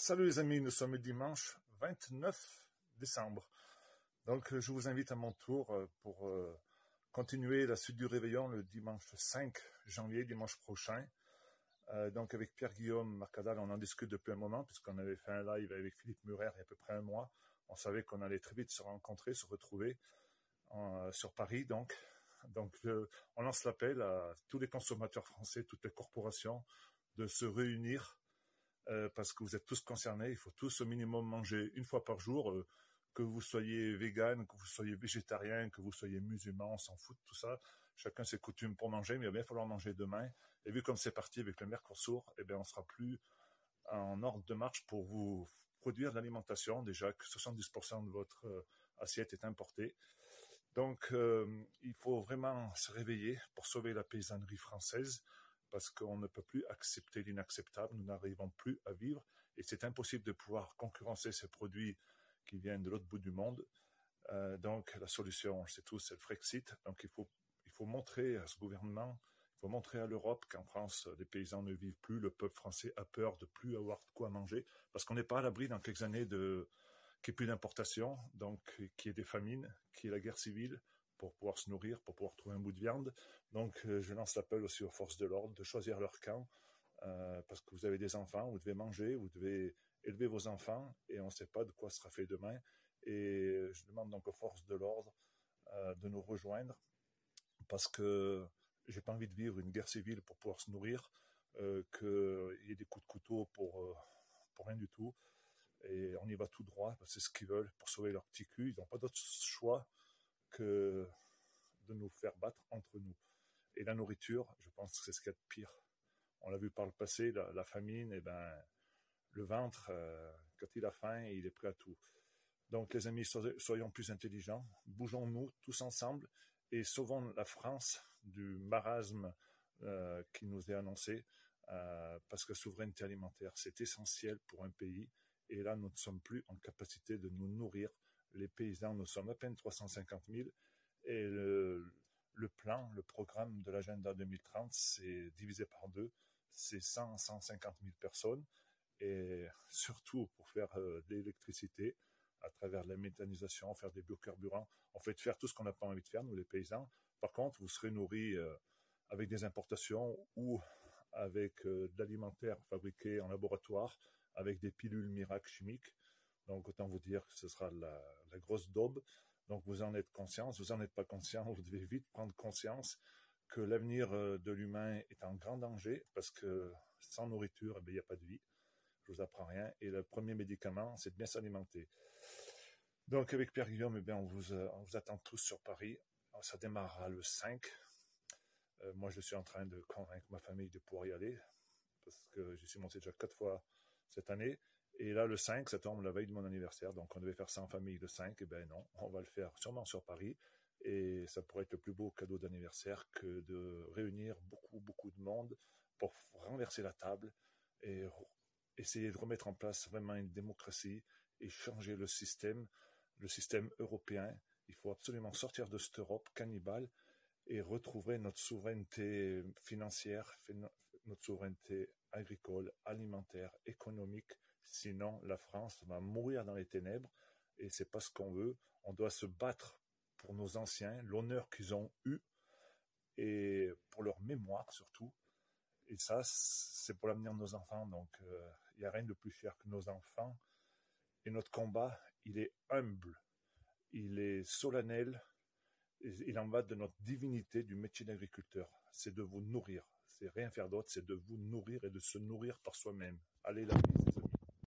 Salut les amis, nous sommes le dimanche 29 décembre. Donc je vous invite à mon tour pour continuer la suite du réveillon le dimanche 5 janvier, dimanche prochain. Donc avec Pierre-Guillaume Marcadal, on en discute depuis un moment puisqu'on avait fait un live avec Philippe Murer il y a à peu près un mois. On savait qu'on allait très vite se rencontrer, se retrouver sur Paris donc. Donc on lance l'appel à tous les consommateurs français, toutes les corporations de se réunir parce que vous êtes tous concernés. Il faut tous au minimum manger une fois par jour, que vous soyez vegan, que vous soyez végétarien, que vous soyez musulman, on s'en fout de tout ça. Chacun ses coutumes pour manger, mais il va bien falloir manger demain. Et vu comme c'est parti avec le Mercosur, eh bien on sera plus en ordre de marche pour vous produire de l'alimentation. Déjà que 70% de votre assiette est importée. Donc il faut vraiment se réveiller pour sauver la paysannerie française, parce qu'on ne peut plus accepter l'inacceptable, nous n'arrivons plus à vivre, et c'est impossible de pouvoir concurrencer ces produits qui viennent de l'autre bout du monde. Donc la solution, on le sait tous, c'est le Frexit. Donc il faut montrer à ce gouvernement, il faut montrer à l'Europe qu'en France, les paysans ne vivent plus, le peuple français a peur de plus avoir de quoi manger, parce qu'on n'est pas à l'abri dans quelques années qu'il n'y ait plus d'importation, donc qu'il y ait des famines, qu'il y ait la guerre civile, pour pouvoir se nourrir, pour pouvoir trouver un bout de viande. Donc je lance l'appel aussi aux forces de l'ordre de choisir leur camp, parce que vous avez des enfants, vous devez manger, vous devez élever vos enfants, et on ne sait pas de quoi sera fait demain. Et je demande donc aux forces de l'ordre de nous rejoindre, parce que j'ai pas envie de vivre une guerre civile pour pouvoir se nourrir, qu'il y ait des coups de couteau pour rien du tout. Et on y va tout droit, parce que c'est ce qu'ils veulent pour sauver leur petit cul. Ils n'ont pas d'autre choix que de nous faire battre entre nous. Et la nourriture, je pense que c'est ce qu'il y a de pire. On l'a vu par le passé, la famine, et ben le ventre, quand il a faim, il est prêt à tout. Donc les amis, soyons plus intelligents, bougeons-nous tous ensemble et sauvons la France du marasme qui nous est annoncé, parce que la souveraineté alimentaire, c'est essentiel pour un pays. Et là, nous ne sommes plus en capacité de nous nourrir. Les paysans, nous sommes à peine 350 000. Et le plan, le programme de l'agenda 2030, c'est divisé par deux. C'est 150 000 personnes. Et surtout pour faire de l'électricité à travers la méthanisation, faire des biocarburants. En fait, faire tout ce qu'on n'a pas envie de faire, nous les paysans. Par contre, vous serez nourris avec des importations ou avec de l'alimentaire fabriqué en laboratoire, avec des pilules miracles chimiques. Donc autant vous dire que ce sera la grosse daube. Donc vous en êtes conscient, vous n'en êtes pas conscient, vous devez vite prendre conscience que l'avenir de l'humain est en grand danger, parce que sans nourriture, il n'y a pas de vie. Je vous apprends rien. Et le premier médicament, c'est de bien s'alimenter. Donc avec Pierre-Guillaume, on vous attend tous sur Paris. Alors, ça démarrera le 5. Moi, je suis en train de convaincre ma famille de pouvoir y aller, parce que j'y suis monté déjà 4 fois cette année. Et là, le 5, ça tombe la veille de mon anniversaire. Donc, on devait faire ça en famille le 5. Et ben non, on va le faire sûrement sur Paris. Et ça pourrait être le plus beau cadeau d'anniversaire que de réunir beaucoup, beaucoup de monde pour renverser la table et essayer de remettre en place vraiment une démocratie et changer le système européen. Il faut absolument sortir de cette Europe cannibale et retrouver notre souveraineté financière, notre souveraineté agricole, alimentaire, économique. Sinon, la France va mourir dans les ténèbres, et c'est pas ce qu'on veut. On doit se battre pour nos anciens, l'honneur qu'ils ont eu, et pour leur mémoire surtout. Et ça, c'est pour l'avenir de nos enfants. Donc, il n'y a rien de plus cher que nos enfants. Et notre combat, il est humble, il est solennel. Il en va de notre divinité du métier d'agriculteur. C'est de vous nourrir. C'est rien faire d'autre, c'est de vous nourrir et de se nourrir par soi-même. Allez la vie, les amis.